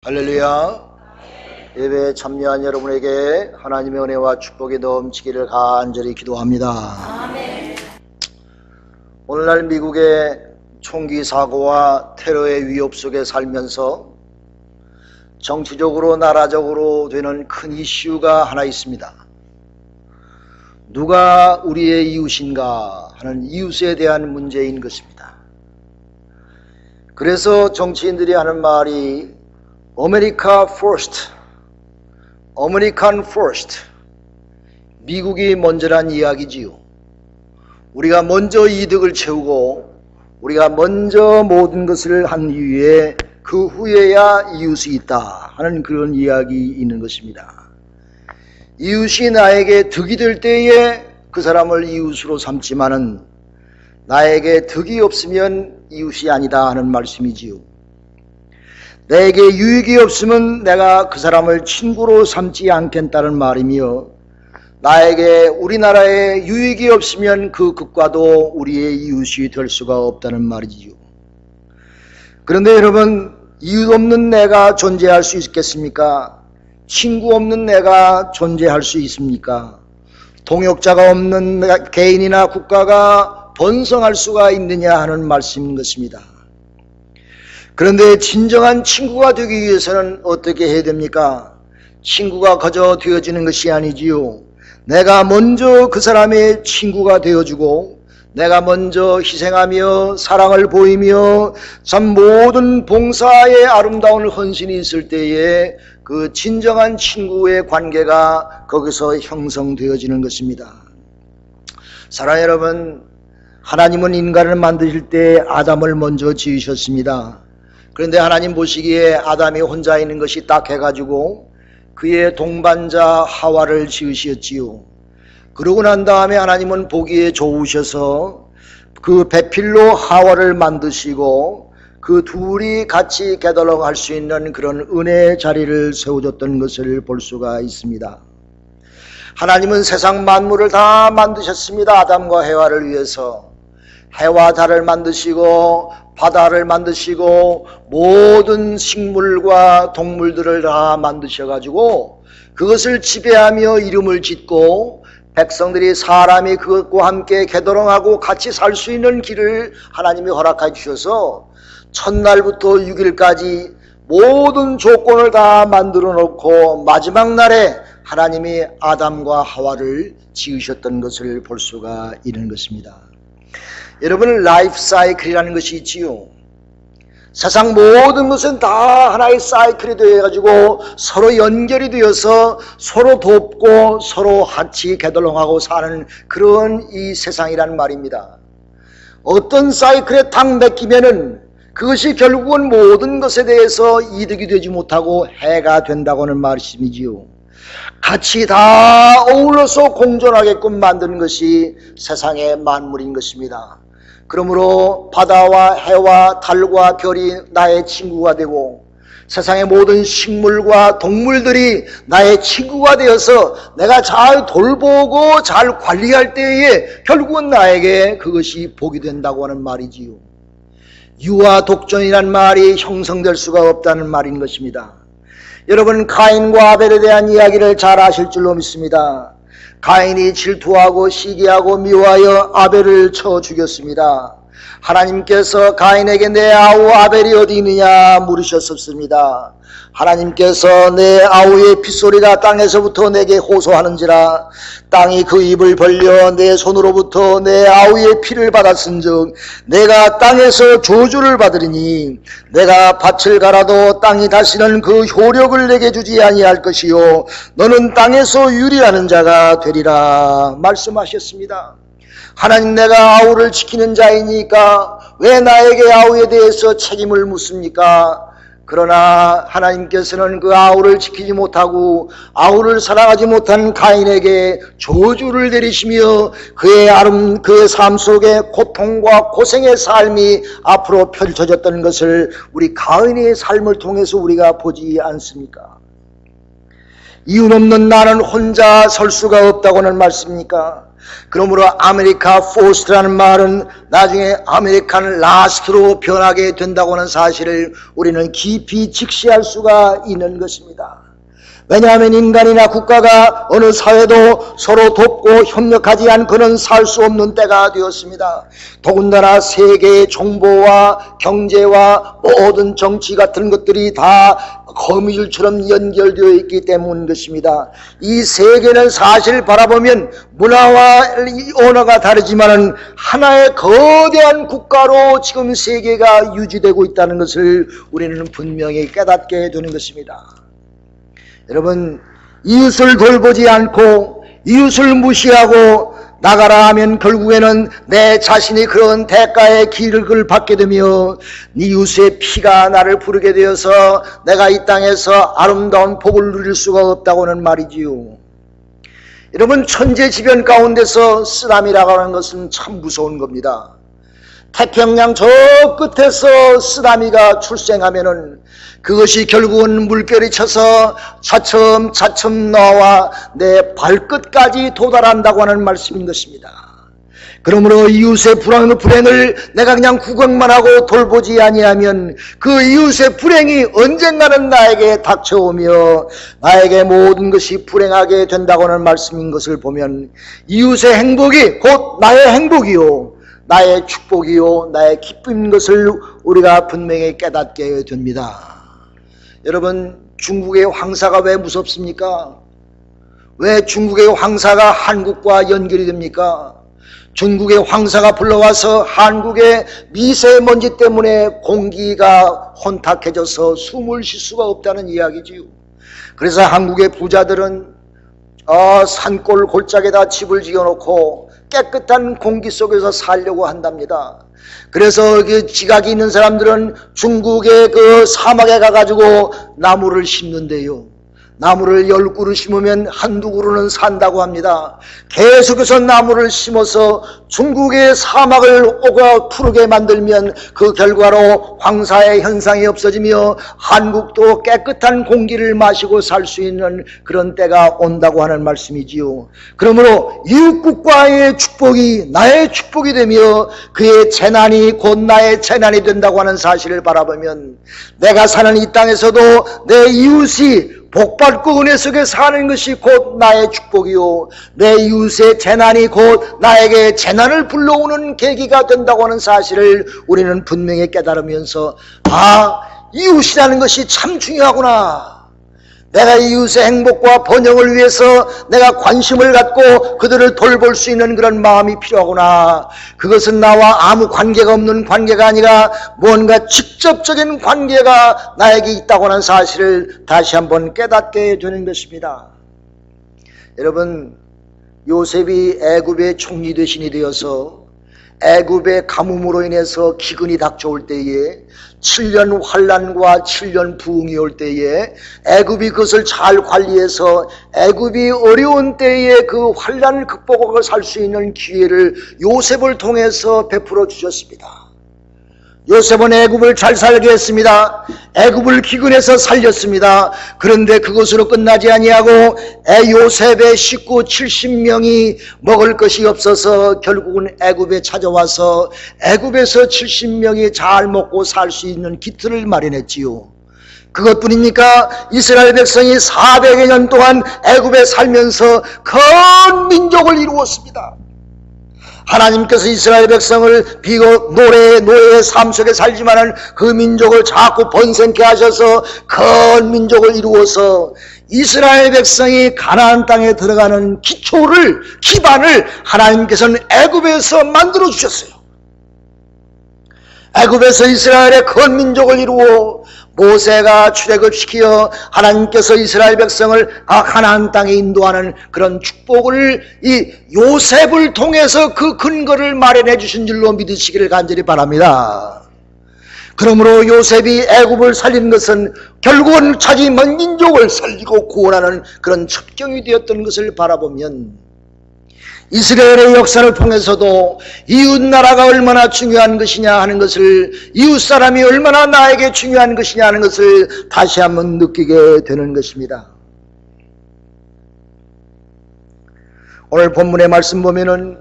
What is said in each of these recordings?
할렐루야. 예배에 참여한 여러분에게 하나님의 은혜와 축복이 넘치기를 간절히 기도합니다. 아멘. 오늘날 미국의 총기 사고와 테러의 위협 속에 살면서 정치적으로 나라적으로 되는 큰 이슈가 하나 있습니다. 누가 우리의 이웃인가 하는 이웃에 대한 문제인 것입니다. 그래서 정치인들이 하는 말이 America first, American first, 미국이 먼저란 이야기지요. 우리가 먼저 이득을 채우고 우리가 먼저 모든 것을 한 이후에 그 후에야 이웃이 있다 하는 그런 이야기 있는 것입니다. 이웃이 나에게 득이 될 때에 그 사람을 이웃으로 삼지만은 나에게 득이 없으면 이웃이 아니다 하는 말씀이지요. 내게 유익이 없으면 내가 그 사람을 친구로 삼지 않겠다는 말이며, 나에게 우리나라에 유익이 없으면 그 국가도 우리의 이웃이 될 수가 없다는 말이지요. 그런데 여러분, 이웃 없는 내가 존재할 수 있겠습니까? 친구 없는 내가 존재할 수 있습니까? 동역자가 없는 개인이나 국가가 번성할 수가 있느냐 하는 말씀인 것입니다. 그런데 진정한 친구가 되기 위해서는 어떻게 해야 됩니까? 친구가 거저 되어지는 것이 아니지요. 내가 먼저 그 사람의 친구가 되어주고 내가 먼저 희생하며 사랑을 보이며 참 모든 봉사의 아름다운 헌신이 있을 때에 그 진정한 친구의 관계가 거기서 형성되어지는 것입니다. 사랑하는 여러분, 하나님은 인간을 만드실 때 아담을 먼저 지으셨습니다. 그런데 하나님 보시기에 아담이 혼자 있는 것이 딱 해가지고 그의 동반자 하와를 지으셨지요. 그러고 난 다음에 하나님은 보기에 좋으셔서 그 배필로 하와를 만드시고 그 둘이 같이 게덜렁할 수 있는 그런 은혜의 자리를 세워줬던 것을 볼 수가 있습니다. 하나님은 세상 만물을 다 만드셨습니다. 아담과 해와를 위해서. 해와 달을 만드시고 바다를 만드시고 모든 식물과 동물들을 다 만드셔가지고 그것을 지배하며 이름을 짓고 백성들이 사람이 그것과 함께 게더렁하고 같이 살 수 있는 길을 하나님이 허락해 주셔서 첫날부터 6일까지 모든 조건을 다 만들어 놓고 마지막 날에 하나님이 아담과 하와를 지으셨던 것을 볼 수가 있는 것입니다. 여러분, 라이프 사이클이라는 것이 있지요. 세상 모든 것은 다 하나의 사이클이 되어가지고 서로 연결이 되어서 서로 돕고 서로 같이 게덜렁하고 사는 그런 이 세상이란 말입니다. 어떤 사이클에 탁 맡기면은 그것이 결국은 모든 것에 대해서 이득이 되지 못하고 해가 된다고 하는 말씀이지요. 같이 다 어울러서 공존하게끔 만드는 것이 세상의 만물인 것입니다. 그러므로 바다와 해와 달과 별이 나의 친구가 되고 세상의 모든 식물과 동물들이 나의 친구가 되어서 내가 잘 돌보고 잘 관리할 때에 결국은 나에게 그것이 복이 된다고 하는 말이지요. 유아 독존이란 말이 형성될 수가 없다는 말인 것입니다. 여러분, 가인과 아벨에 대한 이야기를 잘 아실 줄로 믿습니다. 가인이 질투하고 시기하고 미워하여 아벨을 쳐 죽였습니다. 하나님께서 가인에게 내 아우 아벨이 어디 있느냐 물으셨습니다. 하나님께서 내 아우의 핏소리가 땅에서부터 내게 호소하는지라 땅이 그 입을 벌려 내 손으로부터 내 아우의 피를 받았은즉 내가 땅에서 저주를 받으리니 내가 밭을 갈아도 땅이 다시는 그 효력을 내게 주지 아니할 것이요 너는 땅에서 유리하는 자가 되리라 말씀하셨습니다. 하나님, 내가 아우를 지키는 자이니까 왜 나에게 아우에 대해서 책임을 묻습니까? 그러나 하나님께서는 그 아우를 지키지 못하고 아우를 사랑하지 못한 가인에게 저주를 내리시며 그의 삶 속에 고통과 고생의 삶이 앞으로 펼쳐졌던 것을 우리 가인의 삶을 통해서 우리가 보지 않습니까? 이유 없는 나는 혼자 설 수가 없다고는 말씀입니까? 그러므로 아메리카 포스트라는 말은 나중에 아메리칸 라스트로 변하게 된다고 하는 사실을 우리는 깊이 직시할 수가 있는 것입니다. 왜냐하면 인간이나 국가가 어느 사회도 서로 돕고 협력하지 않고는 살 수 없는 때가 되었습니다. 더군다나 세계의 정보와 경제와 모든 정치 같은 것들이 다 거미줄처럼 연결되어 있기 때문인 것입니다. 이 세계는 사실 바라보면 문화와 언어가 다르지만은 하나의 거대한 국가로 지금 세계가 유지되고 있다는 것을 우리는 분명히 깨닫게 되는 것입니다. 여러분, 이웃을 돌보지 않고 이웃을 무시하고 나가라 하면 결국에는 내 자신이 그런 대가의 길을 받게 되며 이웃의 피가 나를 부르게 되어서 내가 이 땅에서 아름다운 복을 누릴 수가 없다고 하는 말이지요. 여러분, 천재지변 가운데서 쓰나미라고 하는 것은 참 무서운 겁니다. 태평양 저 끝에서 쓰나미가 출생하면은 그것이 결국은 물결이 쳐서 차츰차츰 나와 내 발끝까지 도달한다고 하는 말씀인 것입니다. 그러므로 이웃의 불행을 내가 그냥 구경만 하고 돌보지 아니하면 그 이웃의 불행이 언젠가는 나에게 닥쳐오며 나에게 모든 것이 불행하게 된다고 하는 말씀인 것을 보면 이웃의 행복이 곧 나의 행복이요 나의 축복이요 나의 기쁨인 것을 우리가 분명히 깨닫게 됩니다. 여러분, 중국의 황사가 왜 무섭습니까? 왜 중국의 황사가 한국과 연결이 됩니까? 중국의 황사가 불러와서 한국의 미세먼지 때문에 공기가 혼탁해져서 숨을 쉴 수가 없다는 이야기지요. 그래서 한국의 부자들은 산골 골짜기에다 집을 지어놓고 깨끗한 공기 속에서 살려고 한답니다. 그래서 그 지각이 있는 사람들은 중국의 그 사막에 가가지고 나무를 심는데요. 나무를 10그루 심으면 한두 그루는 산다고 합니다. 계속해서 나무를 심어서 중국의 사막을 푸르게 만들면 그 결과로 황사의 현상이 없어지며 한국도 깨끗한 공기를 마시고 살 수 있는 그런 때가 온다고 하는 말씀이지요. 그러므로 이웃국가의 축복이 나의 축복이 되며 그의 재난이 곧 나의 재난이 된다고 하는 사실을 바라보면 내가 사는 이 땅에서도 내 이웃이 복받고 은혜 속에 사는 것이 곧 나의 축복이요 내 이웃의 재난이 곧 나에게 재난을 불러오는 계기가 된다고 하는 사실을 우리는 분명히 깨달으면서 이웃이라는 것이 참 중요하구나. 내가 이웃의 행복과 번영을 위해서 내가 관심을 갖고 그들을 돌볼 수 있는 그런 마음이 필요하구나. 그것은 나와 아무 관계가 없는 관계가 아니라 뭔가 직접적인 관계가 나에게 있다고 하는 사실을 다시 한번 깨닫게 되는 것입니다. 여러분, 요셉이 애굽의 총리 대신이 되어서 애굽의 가뭄으로 인해서 기근이 닥쳐올 때에 7년 환난과 7년 부흥이 올 때에 애굽이 그것을 잘 관리해서 애굽이 어려운 때에 그 환난을 극복하고 살 수 있는 기회를 요셉을 통해서 베풀어 주셨습니다. 요셉은 애굽을 잘 살게 했습니다. 애굽을 기근에서 살렸습니다. 그런데 그것으로 끝나지 아니하고 요셉의 식구 70명이 먹을 것이 없어서 결국은 애굽에 찾아와서 애굽에서 70명이 잘 먹고 살 수 있는 기틀을 마련했지요. 그것뿐입니까? 이스라엘 백성이 400여 년 동안 애굽에 살면서 큰 민족을 이루었습니다. 하나님께서 이스라엘 백성을 비록 노예의 삶 속에 살지만은 그 민족을 자꾸 번성케 하셔서 큰 민족을 이루어서 이스라엘 백성이 가나안 땅에 들어가는 기반을 하나님께서는 애굽에서 만들어 주셨어요. 애굽에서 이스라엘의 큰 민족을 이루어 모세가 출애굽시키어 하나님께서 이스라엘 백성을 가나안 땅에 인도하는 그런 축복을 이 요셉을 통해서 그 근거를 마련해 주신 줄로 믿으시기를 간절히 바랍니다. 그러므로 요셉이 애굽을 살린 것은 결국은 자기 먼 민족을 살리고 구원하는 그런 첩경이 되었던 것을 바라보면 이스라엘의 역사를 통해서도 이웃나라가 얼마나 중요한 것이냐 하는 것을, 이웃사람이 얼마나 나에게 중요한 것이냐 하는 것을 다시 한번 느끼게 되는 것입니다. 오늘 본문의 말씀 보면은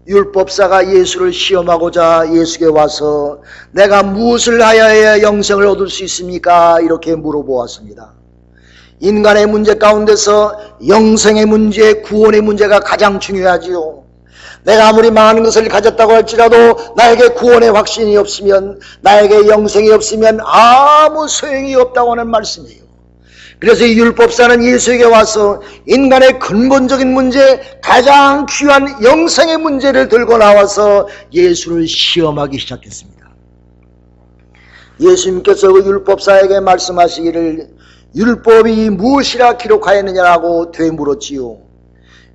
율법사가 예수를 시험하고자 예수께 와서 내가 무엇을 하여야 영생을 얻을 수 있습니까? 이렇게 물어보았습니다. 인간의 문제 가운데서 영생의 문제, 구원의 문제가 가장 중요하지요. 내가 아무리 많은 것을 가졌다고 할지라도 나에게 구원의 확신이 없으면, 나에게 영생이 없으면 아무 소용이 없다고 하는 말씀이에요. 그래서 이 율법사는 예수에게 와서 인간의 근본적인 문제, 가장 귀한 영생의 문제를 들고 나와서 예수를 시험하기 시작했습니다. 예수님께서 그 율법사에게 말씀하시기를 율법이 무엇이라 기록하였느냐라고 되물었지요.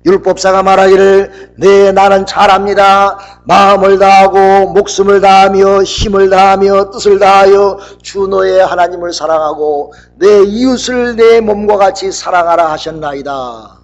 율법사가 말하기를 네, 나는 잘 압니다. 마음을 다하고 목숨을 다하며 힘을 다하며 뜻을 다하여 주 너의 하나님을 사랑하고 내 이웃을 내 몸과 같이 사랑하라 하셨나이다.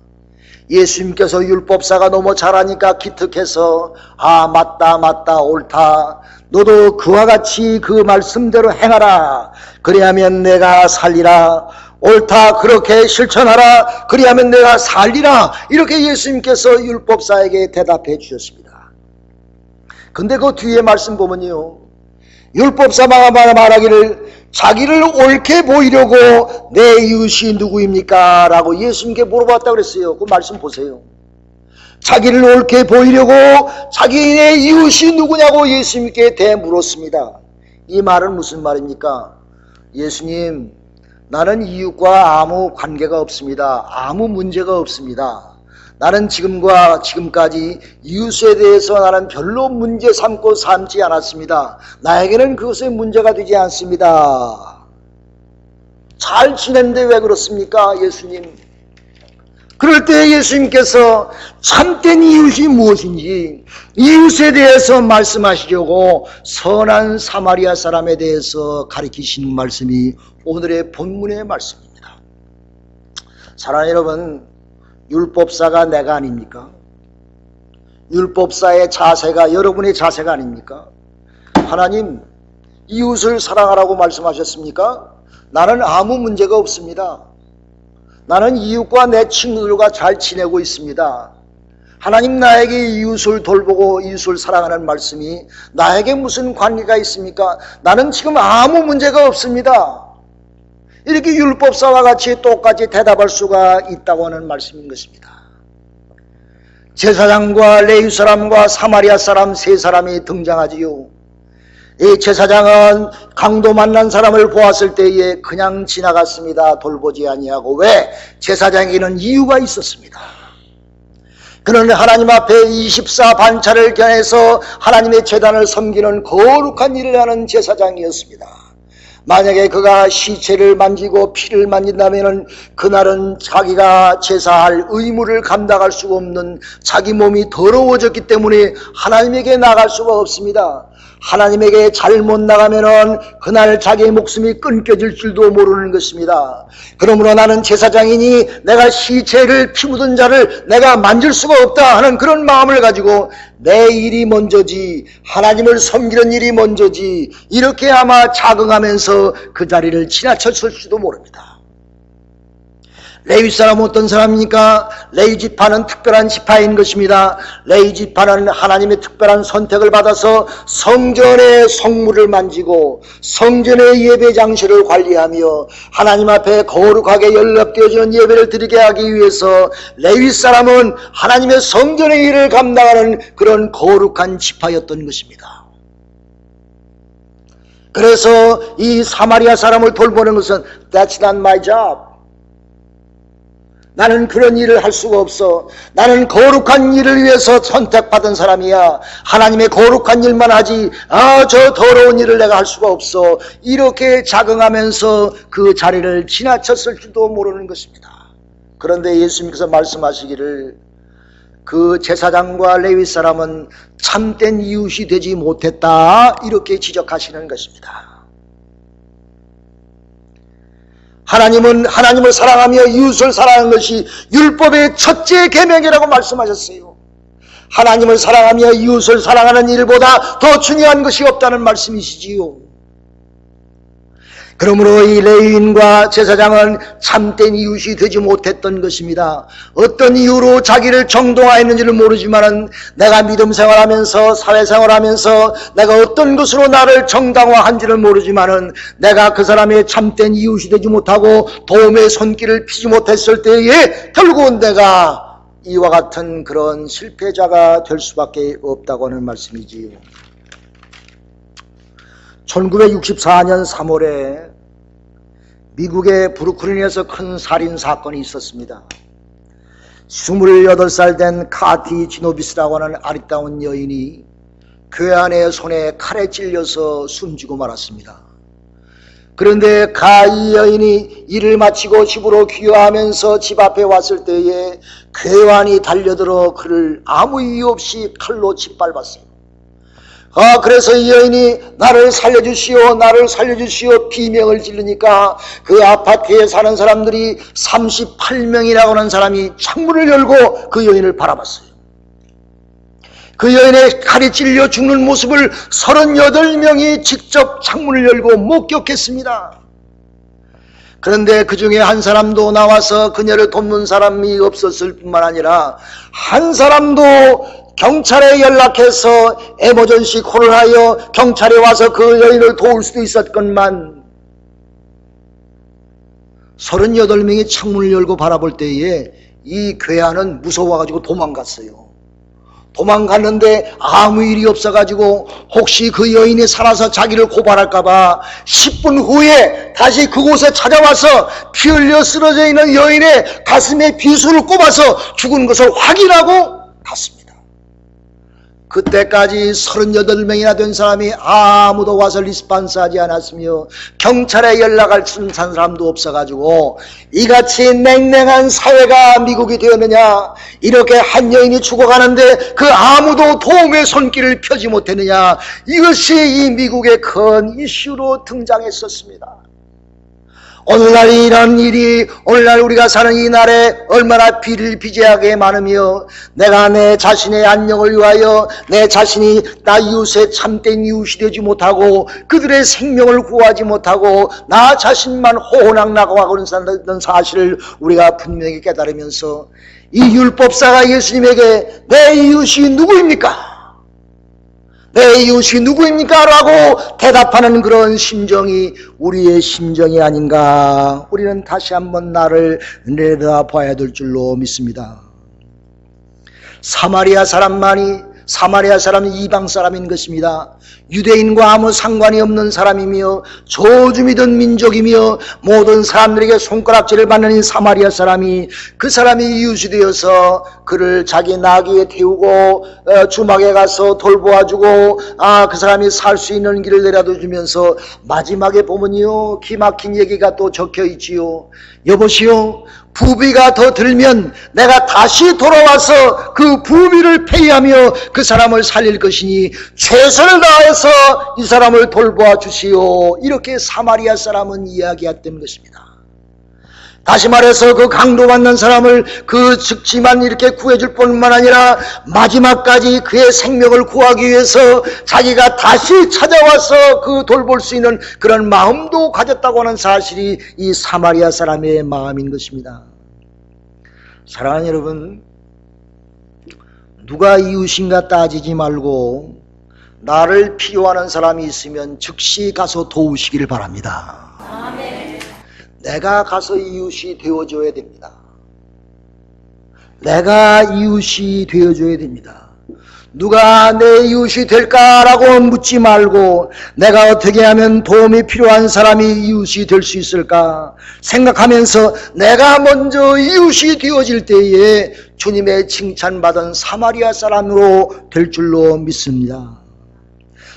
예수님께서 율법사가 너무 잘하니까 기특해서 맞다 옳다. 너도 그와 같이 그 말씀대로 행하라. 그리하면 내가 살리라. 옳다, 그렇게 실천하라. 그리하면 내가 살리라. 이렇게 예수님께서 율법사에게 대답해 주셨습니다. 근데 그 뒤에 말씀 보면요, 율법사가 말하기를 자기를 옳게 보이려고 내 이웃이 누구입니까? 라고 예수님께 물어봤다고 그랬어요. 그 말씀 보세요. 자기를 옳게 보이려고 자기의 이웃이 누구냐고 예수님께 대물었습니다. 이 말은 무슨 말입니까? 예수님, 나는 이웃과 아무 관계가 없습니다. 아무 문제가 없습니다. 나는 지금까지 이웃에 대해서 나는 별로 문제 삼고 삼지 않았습니다. 나에게는 그것이 문제가 되지 않습니다. 잘 지냈는데 왜 그렇습니까, 예수님? 그럴 때 예수님께서 참된 이웃이 무엇인지 이웃에 대해서 말씀하시려고 선한 사마리아 사람에 대해서 가르치시는 말씀이 오늘의 본문의 말씀입니다. 사랑하는 여러분, 율법사가 내가 아닙니까? 율법사의 자세가 여러분의 자세가 아닙니까? 하나님, 이웃을 사랑하라고 말씀하셨습니까? 나는 아무 문제가 없습니다. 나는 이웃과 내 친구들과 잘 지내고 있습니다. 하나님, 나에게 이웃을 돌보고 이웃을 사랑하는 말씀이 나에게 무슨 관계가 있습니까? 나는 지금 아무 문제가 없습니다. 이렇게 율법사와 같이 똑같이 대답할 수가 있다고 하는 말씀인 것입니다. 제사장과 레위 사람과 사마리아 사람 세 사람이 등장하지요. 이 제사장은 강도 만난 사람을 보았을 때에 그냥 지나갔습니다. 돌보지 아니하고. 왜? 제사장에게는 이유가 있었습니다. 그는 하나님 앞에 24 반차를 겨내서 하나님의 제단을 섬기는 거룩한 일을 하는 제사장이었습니다. 만약에 그가 시체를 만지고 피를 만진다면 그날은 자기가 제사할 의무를 감당할 수가 없는, 자기 몸이 더러워졌기 때문에 하나님에게 나갈 수가 없습니다. 하나님에게 잘못 나가면은 그날 자기의 목숨이 끊겨질 줄도 모르는 것입니다. 그러므로 나는 제사장이니 내가 시체를 피 묻은 자를 내가 만질 수가 없다 하는 그런 마음을 가지고 내 일이 먼저지, 하나님을 섬기는 일이 먼저지, 이렇게 아마 자긍하면서 그 자리를 지나쳤을지도 모릅니다. 레위 사람은 어떤 사람입니까? 레위 지파는 특별한 지파인 것입니다. 레위 지파는 하나님의 특별한 선택을 받아서 성전의 성물을 만지고 성전의 예배 장소를 관리하며 하나님 앞에 거룩하게 연락되어지는 예배를 드리게 하기 위해서 레위 사람은 하나님의 성전의 일을 감당하는 그런 거룩한 지파였던 것입니다. 그래서 이 사마리아 사람을 돌보는 것은 That's not my job. 나는 그런 일을 할 수가 없어. 나는 거룩한 일을 위해서 선택받은 사람이야. 하나님의 거룩한 일만 하지 저 더러운 일을 내가 할 수가 없어. 이렇게 자긍하면서 그 자리를 지나쳤을지도 모르는 것입니다. 그런데 예수님께서 말씀하시기를 그 제사장과 레위 사람은 참된 이웃이 되지 못했다, 이렇게 지적하시는 것입니다. 하나님은 하나님을 사랑하며 이웃을 사랑하는 것이 율법의 첫째 계명이라고 말씀하셨어요. 하나님을 사랑하며 이웃을 사랑하는 일보다 더 중요한 것이 없다는 말씀이시지요. 그러므로 이 레위인과 제사장은 참된 이웃이 되지 못했던 것입니다. 어떤 이유로 자기를 정동화했는지를 모르지만은 내가 믿음 생활하면서 사회생활하면서 내가 어떤 것으로 나를 정당화한지를 모르지만은 내가 그 사람의 참된 이웃이 되지 못하고 도움의 손길을 피지 못했을 때에 결국은 내가 이와 같은 그런 실패자가 될 수밖에 없다고 하는 말씀이지요. 1964년 3월에 미국의 브루클린에서 큰 살인 사건이 있었습니다. 28살 된 카티 지노비스라고 하는 아리따운 여인이 교회 안에 손에 칼에 찔려서 숨지고 말았습니다. 그런데 이 여인이 일을 마치고 집으로 귀화하면서 집 앞에 왔을 때에 괴환이 달려들어 그를 아무 이유 없이 칼로 짓밟았어요. 그래서 이 여인이 나를 살려주시오, 나를 살려주시오 비명을 지르니까 그 아파트에 사는 사람들이 38명이라고 하는 사람이 창문을 열고 그 여인을 바라봤어요. 그 여인의 칼이 찔려 죽는 모습을 38명이 직접 창문을 열고 목격했습니다. 그런데 그 중에 한 사람도 나와서 그녀를 돕는 사람이 없었을 뿐만 아니라 한 사람도 경찰에 연락해서 에머전시 콜을 하여 경찰에 와서 그 여인을 도울 수도 있었건만 38명이 창문을 열고 바라볼 때에 이 괴한은 무서워가지고 도망갔어요. 도망갔는데 아무 일이 없어가지고 혹시 그 여인이 살아서 자기를 고발할까봐 10분 후에 다시 그곳에 찾아와서 피 흘려 쓰러져 있는 여인의 가슴에 비수를 꼽아서 죽은 것을 확인하고 갔습니다. 그때까지 38명이나 된 사람이 아무도 와서 리스판스하지 않았으며 경찰에 연락할 수 있는 사람도 없어가지고 이같이 냉랭한 사회가 미국이 되었느냐, 이렇게 한 여인이 죽어가는데 그 아무도 도움의 손길을 펴지 못했느냐, 이것이 이 미국의 큰 이슈로 등장했었습니다. 오늘날 이런 일이 오늘날 우리가 사는 이 날에 얼마나 비일비재하게 많으며 내가 내 자신의 안녕을 위하여 내 자신이 나 이웃의 참된 이웃이 되지 못하고 그들의 생명을 구하지 못하고 나 자신만 호호낙낙하고 있는 사실을 우리가 분명히 깨달으면서 이 율법사가 예수님에게 내 이웃이 누구입니까? 내 이웃이 누구입니까? 라고 대답하는 그런 심정이 우리의 심정이 아닌가, 우리는 다시 한번 나를 내려다봐야 될 줄로 믿습니다. 사마리아 사람은 이방 사람인 것입니다. 유대인과 아무 상관이 없는 사람이며 저주 믿은 민족이며 모든 사람들에게 손가락질을 받는 이 사마리아 사람이 그 사람이 이웃이 되어서 그를 자기 나귀에 태우고 주막에 가서 돌보아주고 그 사람이 살 수 있는 길을 내려도 주면서 마지막에 보면요, 기막힌 얘기가 또 적혀 있지요. 여보시오, 부비가 더 들면 내가 다시 돌아와서 그 부비를 폐하며 그 사람을 살릴 것이니 최선을 다해서 이 사람을 돌보아 주시오. 이렇게 사마리아 사람은 이야기했던 것입니다. 다시 말해서 그 강도받는 사람을 그 즉지만 이렇게 구해줄 뿐만 아니라 마지막까지 그의 생명을 구하기 위해서 자기가 다시 찾아와서 그 돌볼 수 있는 그런 마음도 가졌다고 하는 사실이 이 사마리아 사람의 마음인 것입니다. 사랑하는 여러분, 누가 이웃인가 따지지 말고 나를 필요하는 사람이 있으면 즉시 가서 도우시기를 바랍니다. 아멘. 내가 가서 이웃이 되어줘야 됩니다. 내가 이웃이 되어줘야 됩니다. 누가 내 이웃이 될까라고 묻지 말고 내가 어떻게 하면 도움이 필요한 사람이 이웃이 될 수 있을까 생각하면서 내가 먼저 이웃이 되어질 때에 주님의 칭찬받은 사마리아 사람으로 될 줄로 믿습니다.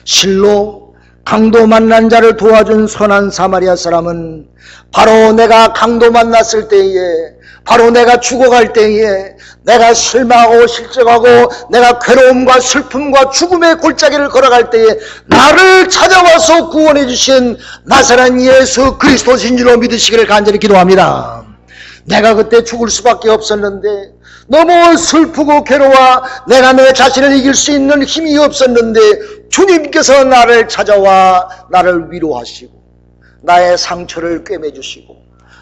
실로 강도 만난 자를 도와준 선한 사마리아 사람은 바로 내가 강도 만났을 때에, 바로 내가 죽어갈 때에, 내가 실망하고 실족하고 내가 괴로움과 슬픔과 죽음의 골짜기를 걸어갈 때에 나를 찾아와서 구원해 주신 나사렛 예수 그리스도신 줄로 믿으시기를 간절히 기도합니다. 내가 그때 죽을 수밖에 없었는데 너무 슬프고 괴로워 내가 내 자신을 이길 수 있는 힘이 없었는데 주님께서 나를 찾아와 나를 위로하시고 나의 상처를 꿰매주시고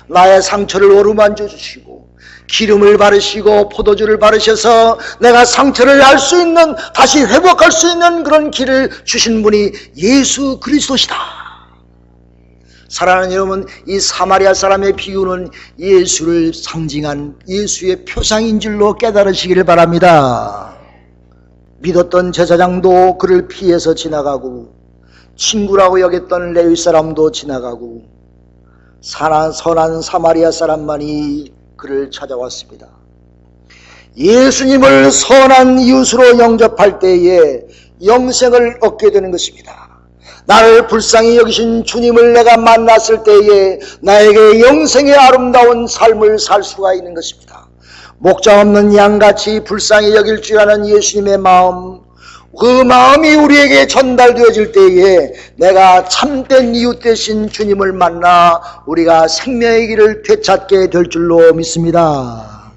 나의 상처를 어루만져 주시고 기름을 바르시고 포도주를 바르셔서 내가 상처를 알 수 있는, 다시 회복할 수 있는 그런 길을 주신 분이 예수 그리스도시다. 사랑하는 여러분, 이 사마리아 사람의 비유는 예수를 상징한 예수의 표상인 줄로 깨달으시기를 바랍니다. 믿었던 제사장도 그를 피해서 지나가고 친구라고 여겼던 레위 사람도 지나가고 선한 사마리아 사람만이 그를 찾아왔습니다. 예수님을 선한 이웃으로 영접할 때에 영생을 얻게 되는 것입니다. 나를 불쌍히 여기신 주님을 내가 만났을 때에 나에게 영생의 아름다운 삶을 살 수가 있는 것입니다. 목자 없는 양같이 불쌍히 여길 줄 아는 예수님의 마음, 그 마음이 우리에게 전달되어질 때에 내가 참된 이웃 되신 주님을 만나 우리가 생명의 길을 되찾게 될 줄로 믿습니다.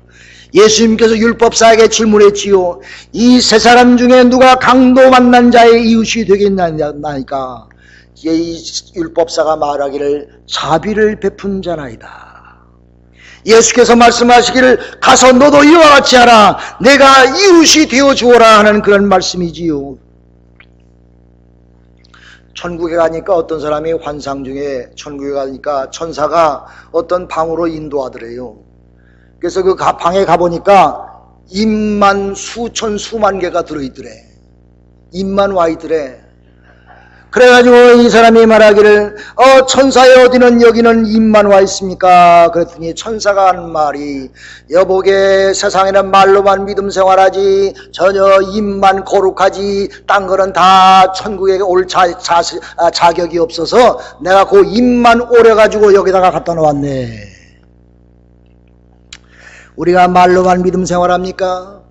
예수님께서 율법사에게 질문했지요. 이 세 사람 중에 누가 강도 만난 자의 이웃이 되겠나니까 이 율법사가 말하기를 자비를 베푼 자나이다. 예수께서 말씀하시기를 가서 너도 이와 같이 하라, 내가 이웃이 되어 주어라 하는 그런 말씀이지요. 천국에 가니까 어떤 사람이 환상 중에 천국에 가니까 천사가 어떤 방으로 인도하더래요. 그래서 그 방에 가보니까 입만 수천 수만 개가 들어있더래. 입만 와 있더래. 그래가지고 이 사람이 말하기를 천사의 어디는 여기는 입만 와 있습니까? 그랬더니 천사가 하는 말이 여보게 세상에는 말로만 믿음 생활하지 전혀 입만 거룩하지 딴 거는 다 천국에 올 자격이 없어서 내가 그 입만 오려가지고 여기다가 갖다 놓았네. 우리가 말로만 믿음 생활합니까?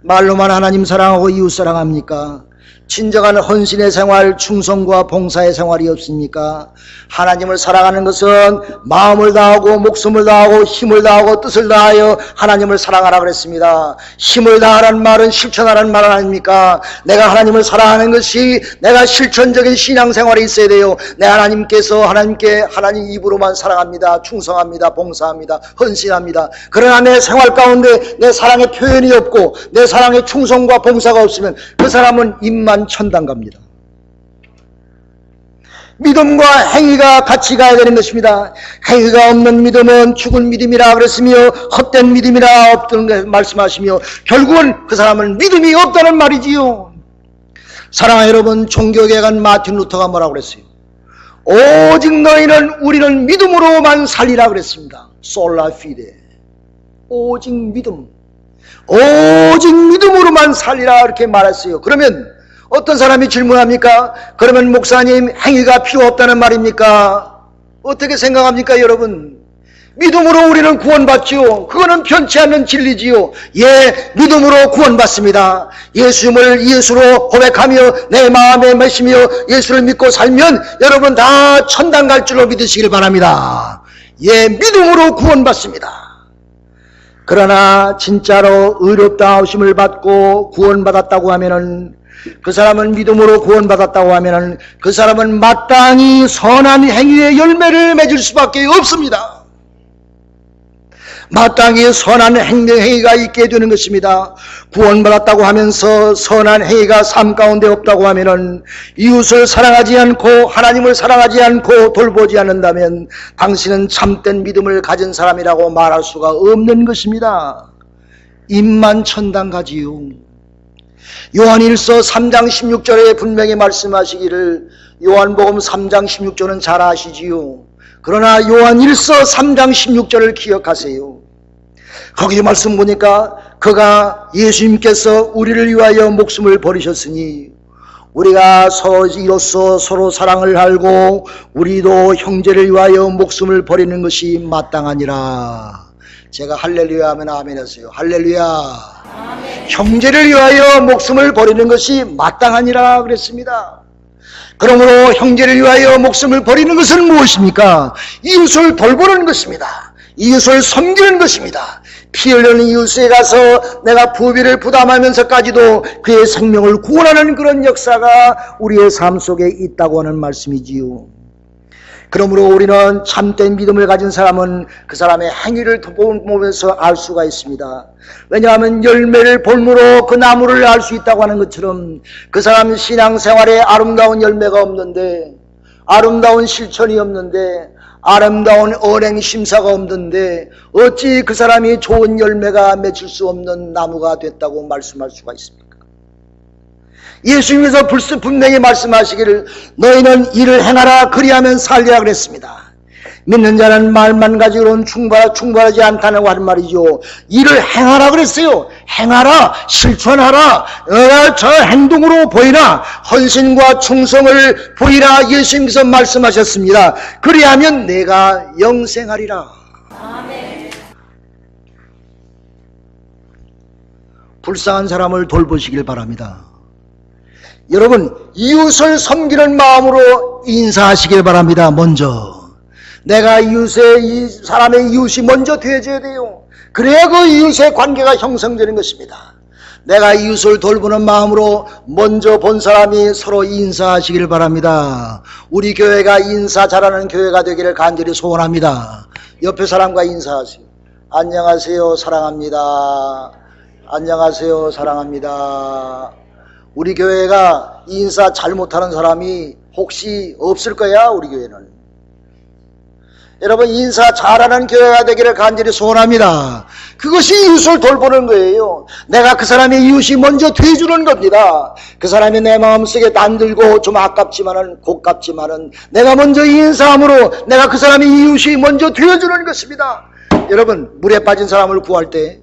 말로만 하나님 사랑하고 이웃 사랑합니까? 진정한 헌신의 생활, 충성과 봉사의 생활이 없습니까? 하나님을 사랑하는 것은 마음을 다하고 목숨을 다하고 힘을 다하고 뜻을 다하여 하나님을 사랑하라 그랬습니다. 힘을 다하라는 말은 실천하라는 말 아닙니까? 내가 하나님을 사랑하는 것이 내가 실천적인 신앙생활이 있어야 돼요. 내 하나님께서 하나님 입으로만 사랑합니다. 충성합니다. 봉사합니다. 헌신합니다. 그러나 내 생활 가운데 내 사랑의 표현이 없고 내 사랑의 충성과 봉사가 없으면 그 사람은 입만 천당 갑니다. 믿음과 행위가 같이 가야 되는 것입니다. 행위가 없는 믿음은 죽은 믿음이라 그랬으며 헛된 믿음이라 없던 말씀하시며 결국은 그 사람은 믿음이 없다는 말이지요. 사랑하는 여러분, 종교계에 간 마틴 루터가 뭐라고 그랬어요? 오직 우리는 믿음으로만 살리라 그랬습니다. 솔라 피데. 오직 믿음으로만 살리라 이렇게 말했어요. 그러면 어떤 사람이 질문합니까? 그러면 목사님 행위가 필요 없다는 말입니까? 어떻게 생각합니까 여러분? 믿음으로 우리는 구원받지요. 그거는 변치 않는 진리지요. 예, 믿음으로 구원받습니다. 예수로 고백하며 내 마음에 매시며 예수를 믿고 살면 여러분 다 천당 갈 줄로 믿으시길 바랍니다. 예, 믿음으로 구원받습니다. 그러나 진짜로 의롭다 하심을 받고 구원받았다고 하면은 그 사람은 믿음으로 구원받았다고 하면은 그 사람은 마땅히 선한 행위의 열매를 맺을 수밖에 없습니다. 마땅히 선한 행위가 있게 되는 것입니다. 구원받았다고 하면서 선한 행위가 삶 가운데 없다고 하면은 이웃을 사랑하지 않고 하나님을 사랑하지 않고 돌보지 않는다면 당신은 참된 믿음을 가진 사람이라고 말할 수가 없는 것입니다. 입만 천당 가지요. 요한일서 3장 16절에 분명히 말씀하시기를, 요한복음 3장 16절은 잘 아시지요. 그러나 요한일서 3장 16절을 기억하세요. 거기 말씀 보니까 그가 예수님께서 우리를 위하여 목숨을 버리셨으니 우리가 이로써 서로 사랑을 알고 우리도 형제를 위하여 목숨을 버리는 것이 마땅하니라. 제가 할렐루야 하면 아멘 했어요. 할렐루야. 아멘. 형제를 위하여 목숨을 버리는 것이 마땅하니라 그랬습니다. 그러므로 형제를 위하여 목숨을 버리는 것은 무엇입니까? 이웃을 돌보는 것입니다. 이웃을 섬기는 것입니다. 피 흘리는 이웃에 가서 내가 부비를 부담하면서까지도 그의 생명을 구원하는 그런 역사가 우리의 삶 속에 있다고 하는 말씀이지요. 그러므로 우리는 참된 믿음을 가진 사람은 그 사람의 행위를 보면서 알 수가 있습니다. 왜냐하면 열매를 볼므로 그 나무를 알 수 있다고 하는 것처럼 그 사람 신앙생활에 아름다운 열매가 없는데, 아름다운 실천이 없는데, 아름다운 언행 심사가 없는데 어찌 그 사람이 좋은 열매가 맺을 수 없는 나무가 됐다고 말씀할 수가 있습니까? 예수님께서 분명히 말씀하시기를 너희는 이를 행하라 그리하면 살리라 그랬습니다. 믿는 자는 말만 가지고는 충분하지 않다는 말이죠. 이를 행하라 그랬어요. 행하라, 실천하라, 저 행동으로 보이라, 헌신과 충성을 보이라 예수님께서 말씀하셨습니다. 그리하면 내가 영생하리라. 아멘. 불쌍한 사람을 돌보시길 바랍니다. 여러분, 이웃을 섬기는 마음으로 인사하시길 바랍니다. 먼저 내가 이 사람의 이웃이 먼저 되어져야 돼요. 그래야 그 이웃의 관계가 형성되는 것입니다. 내가 이웃을 돌보는 마음으로 먼저 본 사람이 서로 인사하시길 바랍니다. 우리 교회가 인사 잘하는 교회가 되기를 간절히 소원합니다. 옆에 사람과 인사하세요. 안녕하세요, 사랑합니다. 안녕하세요, 사랑합니다. 우리 교회가 인사 잘못하는 사람이 혹시 없을 거야, 우리 교회는. 여러분, 인사 잘하는 교회가 되기를 간절히 소원합니다. 그것이 이웃을 돌보는 거예요. 내가 그 사람의 이웃이 먼저 돼주는 겁니다. 그 사람이 내 마음속에 난들고 좀 아깝지만은 고깝지만은 내가 먼저 인사함으로 내가 그 사람의 이웃이 먼저 되어주는 것입니다. 여러분, 물에 빠진 사람을 구할 때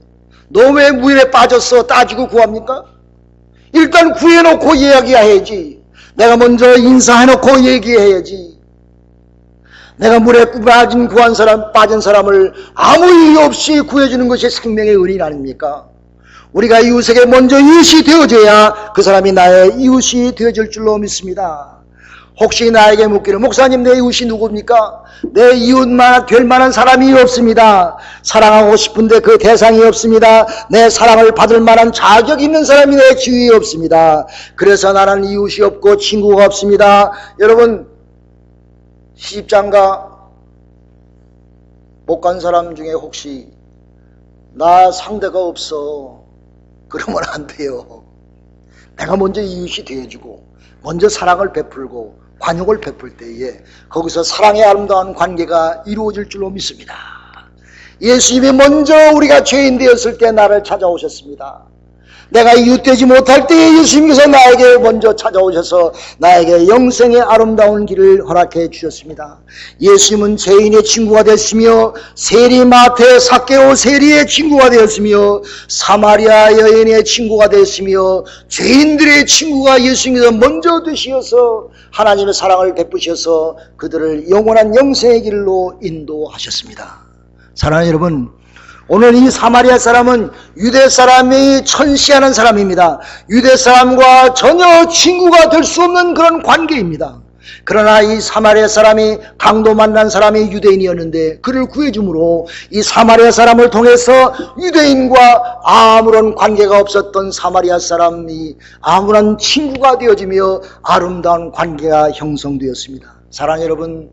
너 왜 물에 빠졌어? 따지고 구합니까? 일단 구해놓고 이야기해야지. 내가 먼저 인사해놓고 얘기해야지. 내가 물에 빠진 사람을 아무 이유 없이 구해주는 것이 생명의 은인 아닙니까? 우리가 이웃에게 먼저 이웃이 되어줘야 그 사람이 나의 이웃이 되어줄 줄로 믿습니다. 혹시 나에게 묻기를 목사님 내 이웃이 누굽니까? 내 이웃만 될 만한 사람이 없습니다. 사랑하고 싶은데 그 대상이 없습니다. 내 사랑을 받을 만한 자격 있는 사람이 내 주위에 없습니다. 그래서 나는 이웃이 없고 친구가 없습니다. 여러분, 시집장가 못 간 사람 중에 혹시 나 상대가 없어 그러면 안 돼요. 내가 먼저 이웃이 되어주고 먼저 사랑을 베풀고 관용을 베풀 때에 거기서 사랑의 아름다운 관계가 이루어질 줄로 믿습니다. 예수님이 먼저 우리가 죄인 되었을 때 나를 찾아오셨습니다. 내가 이웃되지 못할 때에 예수님께서 나에게 먼저 찾아오셔서 나에게 영생의 아름다운 길을 허락해 주셨습니다. 예수님은 죄인의 친구가 됐으며 세리마태 삭개오 세리의 친구가 되었으며 사마리아 여인의 친구가 됐으며 죄인들의 친구가 예수님께서 먼저 되시어서 하나님의 사랑을 베푸셔서 그들을 영원한 영생의 길로 인도하셨습니다. 사랑하는 여러분, 오늘 이 사마리아 사람은 유대 사람이 천시하는 사람입니다. 유대 사람과 전혀 친구가 될 수 없는 그런 관계입니다. 그러나 이 사마리아 사람이 강도 만난 사람이 유대인이었는데 그를 구해줌으로 이 사마리아 사람을 통해서 유대인과 아무런 관계가 없었던 사마리아 사람이 아무런 친구가 되어지며 아름다운 관계가 형성되었습니다. 사랑하는 여러분,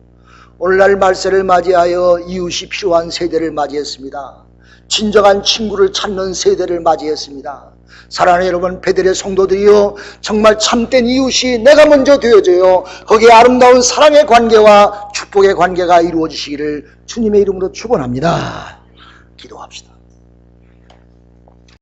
오늘날 말세를 맞이하여 이웃이 필요한 세대를 맞이했습니다. 진정한 친구를 찾는 세대를 맞이했습니다. 사랑하는 여러분, 베델의 성도들이요, 정말 참된 이웃이 내가 먼저 되어져요. 거기에 아름다운 사랑의 관계와 축복의 관계가 이루어지시기를 주님의 이름으로 축원합니다. 기도합시다.